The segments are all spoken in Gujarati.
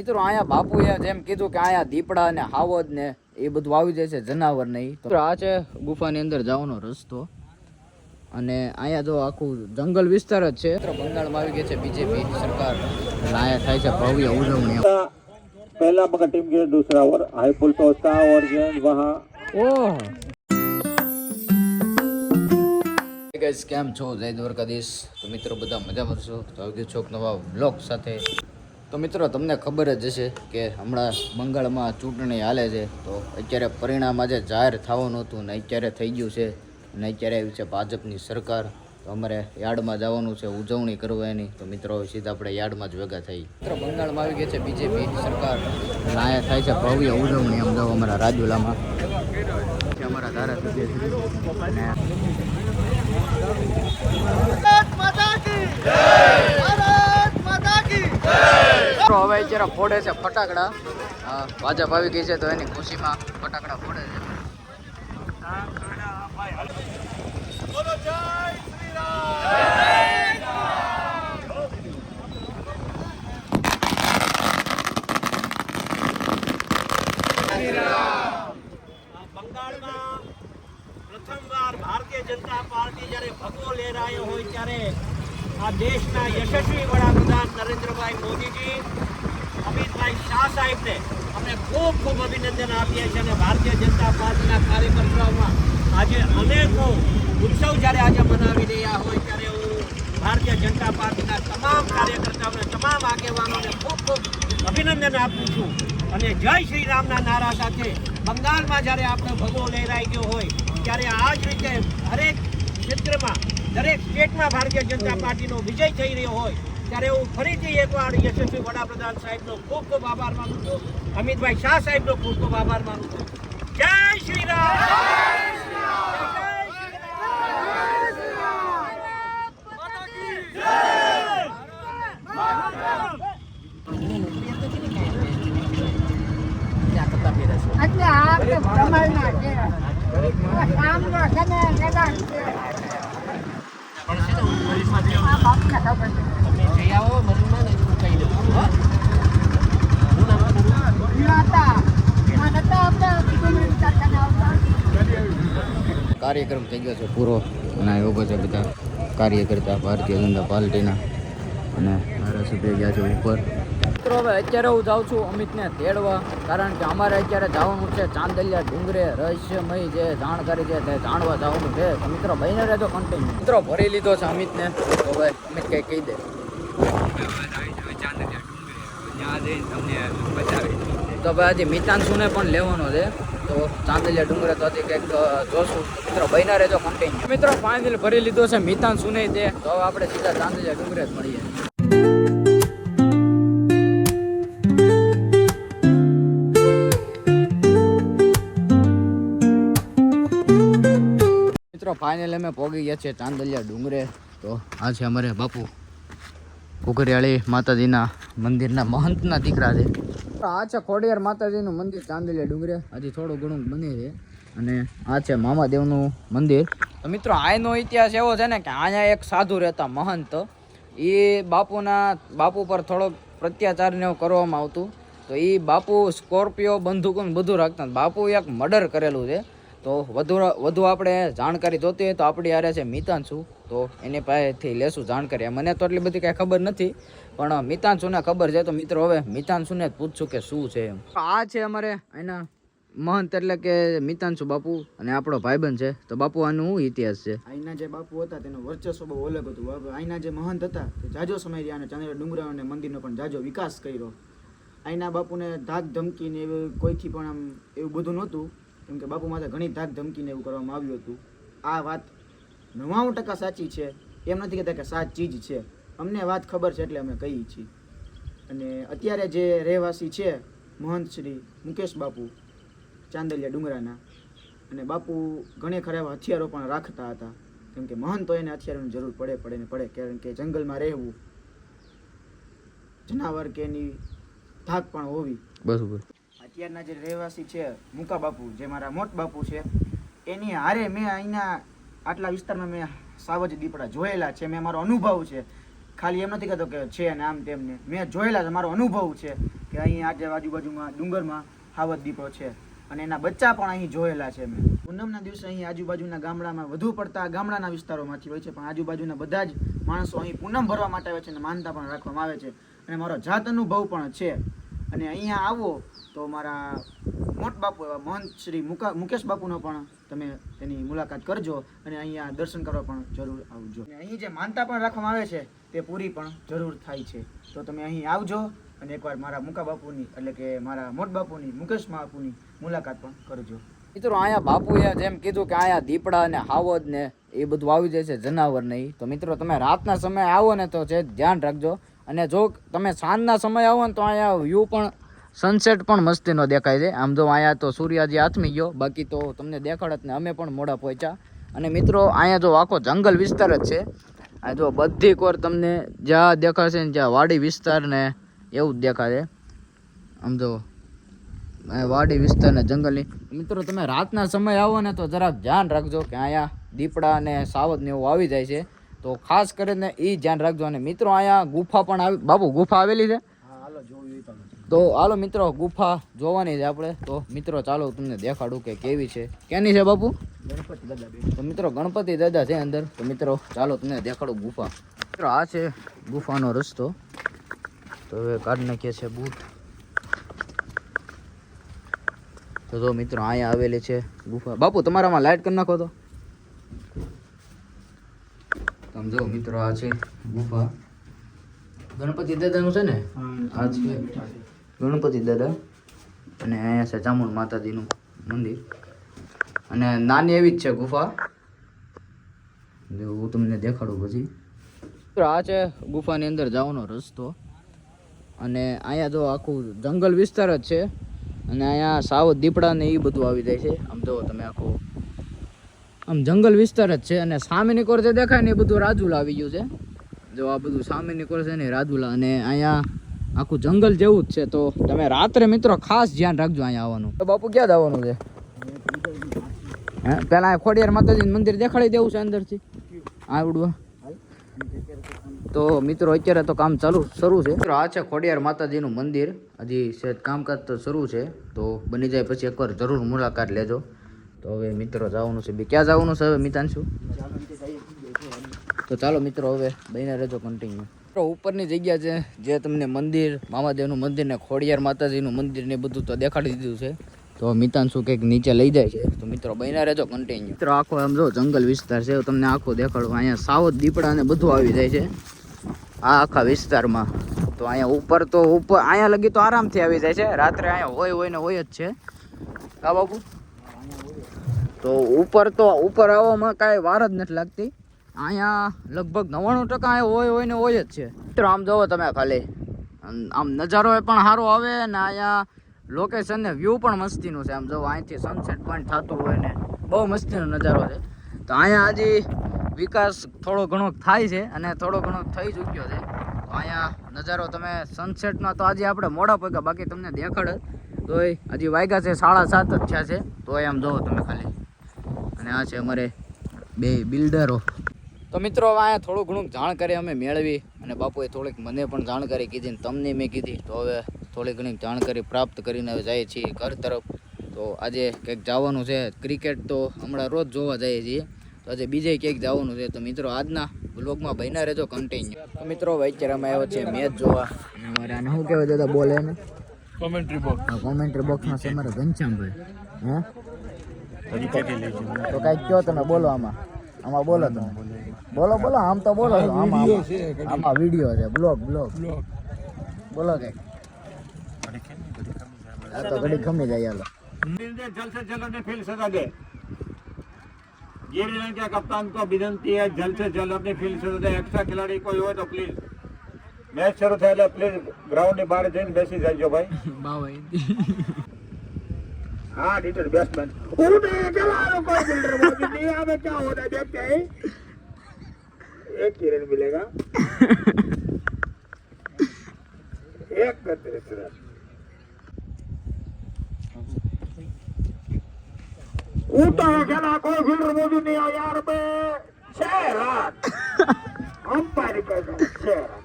મિત્રો અહીંયા બાપુએ જેમ કીધું કે અહીંયા દીપડા ને હાવજ ને એ બધું આવી જાય છે, જનાવર નહીં. તો આ છે ગુફાની અંદર જવાનો રસ્તો અને અહીંયા જો આખું જંગલ વિસ્તાર જ છે. બંગાળમાં આવી ગઈ છે બીજેપી સરકાર અને અહીંયા થાય છે ભવ્ય ઉજવણી. पहला मगर टीम के दूसरा ओवर हाई पुल पहुंचता और वहाँ ઓહ ગાઈસ, કેમ છો? જય દ્વારકાધીશ. તો મિત્રો બધા મજામાં છો? તો આવી ગયો છો નવા વ્લોગ સાથે. તો મિત્રો તમને ખબર જ હશે કે હમણાં બંગાળમાં ચૂંટણી હાલે છે. તો અત્યારે પરિણામ આજે જાહેર થવાનું હતું ને અત્યારે થઈ ગયું છે અને અત્યારે આવી છે ભાજપની સરકાર. તો અમારે યાર્ડમાં જવાનું છે ઉજવણી કરવા એની. તો મિત્રો સીધા આપણે યાર્ડમાં જ ભેગા થઈ. મિત્રો બંગાળમાં આવી ગઈ છે બીજેપી સરકાર અને અહીંયા થાય છે ભવ્ય ઉજવણી. આમ જાઓ અમારા રાજુલામાં અમારા ધારાસભ્ય હવે અત્યારે ફોડે છે ફટાકડા. ભાજપ આવી ગઈ છે તો એની ખુશીમાં ફટાકડા ફોડે છે. બંગાળમાં પ્રથમવાર ભારતીય જનતા પાર્ટી જ્યારે ભગવો લહેરાયો હોય ત્યારે આ દેશના યશસ્વી વડાપ્રધાન નરેન્દ્રભાઈ મોદીજી, અમિતભાઈ શાહ સાહેબને અમે ખૂબ ખૂબ અભિનંદન આપીએ છીએ. અને ભારતીય જનતા પાર્ટીના કાર્યકર્તાઓમાં આજે અનેકો ઉત્સવ જ્યારે આજે મનાવી રહ્યા હોય ત્યારે હું ભારતીય જનતા પાર્ટીના તમામ કાર્યકર્તાઓને, તમામ આગેવાનોને ખૂબ ખૂબ અભિનંદન આપું છું. અને જય શ્રી રામના નારા સાથે બંગાળમાં જ્યારે આપણો ભગવો લહેરાઈ ગયો હોય ત્યારે આ જ રીતે દરેક ક્ષેત્રમાં, દરેક સ્ટેટમાં ભારતીય જનતા પાર્ટીનો વિજય થઈ રહ્યો હોય ત્યારે હું ફરીથી એકવાર યશસ્વી વડાપ્રધાન સાહેબનો ખૂબ ખૂબ આભાર માનું છું. અમિતભાઈ શાહ સાહેબનો ખૂબ ખૂબ આભાર માનું છું. જય શ્રી રામ. એટલે આ પ્રમાણના છે આમનો છે ને મેદાન છે આ બાપને ખબર છે તમે જઈ આવો મનમાં ને હું કહી દઉં. કાર્યક્રમ થઈ ગયો છે પૂરો અને આ ઉભો છે બધા કાર્યકર્તા ભારતીય જનતા પાર્ટીના અને ધારાસભ્ય ગયા છે ઉપર. મિત્રો હવે અત્યારે હું જાઉં છું અમિતને તેડવા, કારણ કે અમારે અત્યારે જવાનું છે ચાંદલિયા ડુંગરે. રહસ્યમય જે જાણકારી છે તે જાણવા જવાનું છે. તો મિત્રો બહીને રહેજો કન્ટિન્યુ. મિત્રો ભરી લીધો છે અમિતને. તો હવે અમિત કંઈ કહી દે. તો ભાઈ હજી મિતાંશુને પણ લેવાનો છે. તો ચાંદલિયા ડુંગરે તો હજી કંઈક જોશું. મિત્રો બહીને રહેજો કન્ટિન્યુ. મિત્રો ફાઇનલ ભરી લીધો છે મિતાંશુને તે. તો હવે આપણે સીધા ચાંદલિયા ડુંગરે જ મળીએ. ફાઇનલ અમે પહોંચી ગયા છીએ ચાંદલિયા ડુંગરે. તો આ છે અમારે બાપુ કુકરિયાળી માતાજીના મંદિરના મહંતના દીકરા છે. આ છે ખોડિયાર માતાજીનું મંદિર ચાંદલિયા ડુંગરે. હજી થોડું ઘણું બને છે. અને આ છે મામાદેવનું મંદિર. તો મિત્રો આનો ઇતિહાસ એવો છે ને કે અહીંયા એક સાધુ રહેતા મહંત. એ બાપુ પર થોડોક અત્યાચાર ને એવું કરવામાં આવતું. તો એ બાપુ સ્કોર્પિયો બંદૂકો બધું રાખતા. બાપુ એક મર્ડર કરેલું છે. તો વધુ આપણે જાણકારી જોતી હોય તો આપણી આરે છે મિતાંશુ. તો એની પાસેથી લેશું જાણકારી. મને તો એટલી બધી કાંઈ ખબર નથી પણ મિતાંશુને ખબર છે. તો મિત્રો હવે મિતાંશુને જ પૂછશું કે શું છે એમ. આ છે અમારે એના મહંત એટલે કે મિતાંશુ બાપુ અને આપણો ભાઈબંધ છે. તો બાપુ આનું શું ઇતિહાસ છે? અહીંના જે બાપુ હતા તેનું વર્ચસ્વ બહુ અલગ હતું. અહીંના જે મહંત હતા તે જાજો સમય રહ્યા અને ચાંદલિયા ડુંગરા અને મંદિરનો પણ જાજો વિકાસ કર્યો. અહીંના બાપુને ધાક ધમકીને એવું કોઈથી પણ આમ એવું બધું નહોતું, કેમ કે બાપુ માથે ઘણી ધાક ધમકીને એવું કરવામાં આવ્યું હતું. આ વાત 99% સાચી છે. એમ નથી કહેતા કે સાચી ચીજ છે. અમને વાત ખબર છે એટલે અમે કહીએ છીએ. અને અત્યારે જે રહેવાસી છે મહંત શ્રી મુકેશ બાપુ ચાંદલિયા ડુંગરાના, અને બાપુ ઘણે ખરા એવા હથિયારો પણ રાખતા હતા. કેમ કે મહંત તો એને હથિયારોની જરૂર પડે કારણ કે જંગલમાં રહેવું, જનાવર કે એની ધાક પણ હોવી. બરાબર. અત્યારના જે રહેવાસી છે મુકા બાપુ, જે મારા મોટ બાપુ છે, એની હારે મેં અહીંના આટલા વિસ્તારમાં મેં સાવજ દીપડા જોયેલા છે. મેં મારો અનુભવ છે. ખાલી એમ નથી કહેતો કે છે ને આમ તેમને, મેં જોયેલા છે, મારો અનુભવ છે. કે અહીં આજે આજુબાજુમાં ડુંગરમાં હાવત દીપડો છે અને એના બચ્ચા પણ અહીં જોયેલા છે મેં. પૂનમના દિવસે અહીં આજુબાજુના ગામડામાં વધુ પડતા ગામડાના વિસ્તારોમાંથી હોય છે, પણ આજુબાજુના બધા જ માણસો અહીં પૂનમ ભરવા માટે આવે છે અને માનતા પણ રાખવામાં આવે છે. અને મારો જાત અનુભવ પણ છે. અને અહીંયા આવો તો મારા મોટ બાપુ એવા મહંત શ્રી મુકેશ બાપુનો પણ તમે તેની મુલાકાત કરજો અને અહીંયા દર્શન કરવા પણ જરૂર આવજો. અને અહીં જે માનતા પણ રાખવામાં આવે છે તે પૂરી પણ જરૂર થાય છે. તો તમે અહીં આવજો અને એકવાર મારા મુકા બાપુની એટલે કે મારા મોટ બાપુની મુકેશ બાપુની મુલાકાત પણ કરજો. મિત્રો અહીંયા બાપુએ જેમ કીધું કે અહીંયા દીપડા ને હાવજ ને એ બધું આવી જાય છે, જનાવર નહીં. તો મિત્રો તમે રાતના સમયે આવો ને તો છે ધ્યાન રાખજો. અને જો તમે સાંજના સમયે આવો ને તો અહીંયા વ્યૂ પણ સનસેટ પણ મસ્તીનો દેખાય છે. આમ જો અહીંયા તો સૂર્યાજી આથમી ગયો, બાકી તો તમને દેખાડત ને અમે પણ મોડા પહોંચ્યા. અને મિત્રો અહીંયા જો આખો જંગલ વિસ્તાર જ છે. આ જો બધી કોર તમને જ્યાં દેખાશે ને જ્યાં વાડી વિસ્તાર ને એવું જ દેખાશે. આમ જો વાડી વિસ્તાર ને જંગલની. મિત્રો તમે રાતના સમયે આવો ને તો જરાક ધ્યાન રાખજો કે અહીંયા દીપડા અને સાવજ ને એવું આવી જાય છે. તો ખાસ કરીને એ ધ્યાન રાખજો. અને મિત્રો અહીંયા ગુફા પણ આવી, બાપુ ગુફા આવેલી છે. તો હાલો મિત્રો ગુફા જોવાની છે આપણે. તો મિત્રો ચાલો તમને દેખાડું કે કેવી છે. કેની છે બાપુ? ગણપતિ દાદા. તો મિત્રો ગણપતિ દાદા છે અંદર. તો મિત્રો ચાલો તમને દેખાડું ગુફા. મિત્રો આ છે ગુફાનો રસ્તો. તો હવે કાઢી નાખીએ છે બૂટ. તો જો મિત્રો અહીંયા આવેલી છે ગુફા. બાપુ તમારામાં લાઈટ કરી નાખો તો. તમે જો મિત્રો આ છે ગુફા. ગણપતિ દાદાનું છે ને, આ છે ગણપતિ દાદા. અને અહીંયા છે ચામુંડ માતાજીનું મંદિર. અને નાની એવી જ છે ગુફા. હું તમને દેખાડું પછી. આ છે ગુફાની અંદર જવાનો રસ્તો. અને અહીંયા જો આખું જંગલ વિસ્તાર જ છે. અને અહીંયા સાવ દીપડા ને એ બધું આવી જાય છે. આમ જો તમે આખું આમ જંગલ વિસ્તાર જ છે. અને સામેની કોર જે દેખાય ને એ બધું રાજુલા આવી ગયું છે. જો આ બધું સામેની કોર છે ને રાજુલા. અને અહીંયા આખું જંગલ જેવું જ છે. તો તમે રાત્રે મિત્રો ખાસ ધ્યાન રાખજો અહીંયા આવવાનું. તો બાપુ ક્યાં જવાનું છે? પેલા ખોડિયાર માતાજીનું મંદિર દેખાડી દેવું છે અંદરથી આવડવા. તો મિત્રો અત્યારે તો કામ શરૂ છે. મિત્રો આ છે ખોડિયાર માતાજીનું મંદિર. હજી સેજ કામકાજ તો શરૂ છે. તો બની જાય પછી એકવાર જરૂર મુલાકાત લેજો. તો હવે મિત્રો જવાનું છે. ક્યાં જવાનું છે હવે મિતાંશુ? તો ચાલો મિત્રો હવે બહીને રહેજો કન્ટિન્યુ. ઉપરની જગ્યા છે જે તમને મંદિર, મામાદેવનું મંદિર ને ખોડિયાર માતાજીનું મંદિર ને બધું તો દેખાડી દીધું છે. તો મિતાંશુ કંઈક નીચે લઈ જાય છે. તો મિત્રો બહીને રહેજો કન્ટિન્યુ. મિત્રો આખો આમ જો જંગલ વિસ્તાર છે. તમને આખો દેખાડું. અહીંયા સાવજ દીપડા ને બધું આવી જાય છે આ આખા વિસ્તારમાં. તો અહીંયા ઉપર અહીંયા લગી તો આરામથી આવી જાય છે. રાત્રે અહીંયા હોય ને હોય જ છે. હા બાપુ. તો ઉપર આવવામાં કાંઈ વાર જ નથી લાગતી. અહીંયા લગભગ 99% અહીંયા હોય ને હોય જ છે. મિત્રો આમ જોવો તમે ખાલી આમ નજારો પણ સારો આવે ને અહીંયા લોકેશન ને વ્યૂ પણ મસ્તીનું છે. આમ જો અહીંથી સનસેટ પોઈન્ટ થતું હોય ને બહુ મસ્તીનો નજારો છે. તો અહીંયા હજી વિકાસ થોડો ઘણો થાય છે અને થોડો ઘણો થઈ ચૂક્યો છે. તો અહીંયા નજારો તમે સનસેટનો તો આજે આપણે મોડા પગ્યા, બાકી તમને દેખાડે તો હજી વાગ્યા છે 7:30 જ થયા છે. તો આમ જોવો તમે ખાલી. અને આ છે અમારે બે બિલ્ડરો. તો મિત્રો હવે અહીંયા થોડું ઘણું જાણકારી અમે મેળવી અને બાપુએ થોડીક મને પણ જાણકારી કીધી ને તમને મેં કીધી. તો હવે થોડી ઘણી જાણકારી પ્રાપ્ત કરીને હવે જઈએ છીએ ઘર તરફ. તો આજે કંઈક જવાનું છે ક્રિકેટ. તો હમણાં રોજ જોવા જઈએ છીએ. તો આજે બીજે ક્યાંક જવાનું છે. તો મિત્રો આજના બ્લોગમાં બન્યા રહેજો કન્ટિન્યુ. તો મિત્રો અત્યારે અમે આવ્યો છે મેચ જોવા. અને અમારે આને શું કહેવાય દાદા બોલે એને? કોમેન્ટ્રી બોક્સમાં છે અમારે ઘનશ્યામભાઈ. તો કાંઈક કહો તમે, બોલો આમાં બોલો તમે. બોલો આમ તો બોલો. આમાં વિડીયો છે, બ્લોગ બોલો કંઈક. આ તો ઘડી ખમી જાય. હાલો जल्द से जल्द अपने फील्ड सजा दे। ये रीजन के कप्तान को विनंती है जल्द से जल्द अपने फील्ड सजा दे। एक्स्ट्रा खिलाड़ी कोई हो तो प्लीज मैच શરૂ થાય પ્લીઝ ગ્રાઉન્ડ ની બહાર જઈને બેસી જાજો ભાઈ. हाँ डिटर बैट्समैन कोई बिल्डर नहीं हमें क्या होता है देखते हैं. एक ही रन मिलेगा. 31 रन. ऊटा खेला कोई फील्डर मौजूद नहीं है यार पे 6 रन अंपायर कर 6 रन.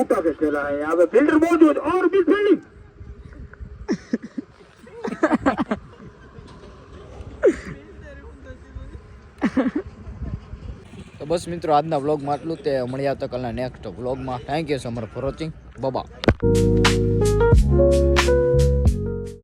ऊपर के चला है यहाँ पे फील्डर मौजूद और भी फील्डिंग તો બસ મિત્રો આજના વ્લોગમાં આટલું તે મળી આવતા કાલના નેક્સ્ટ વ્લોગમાં. Thank you so much for watching. By.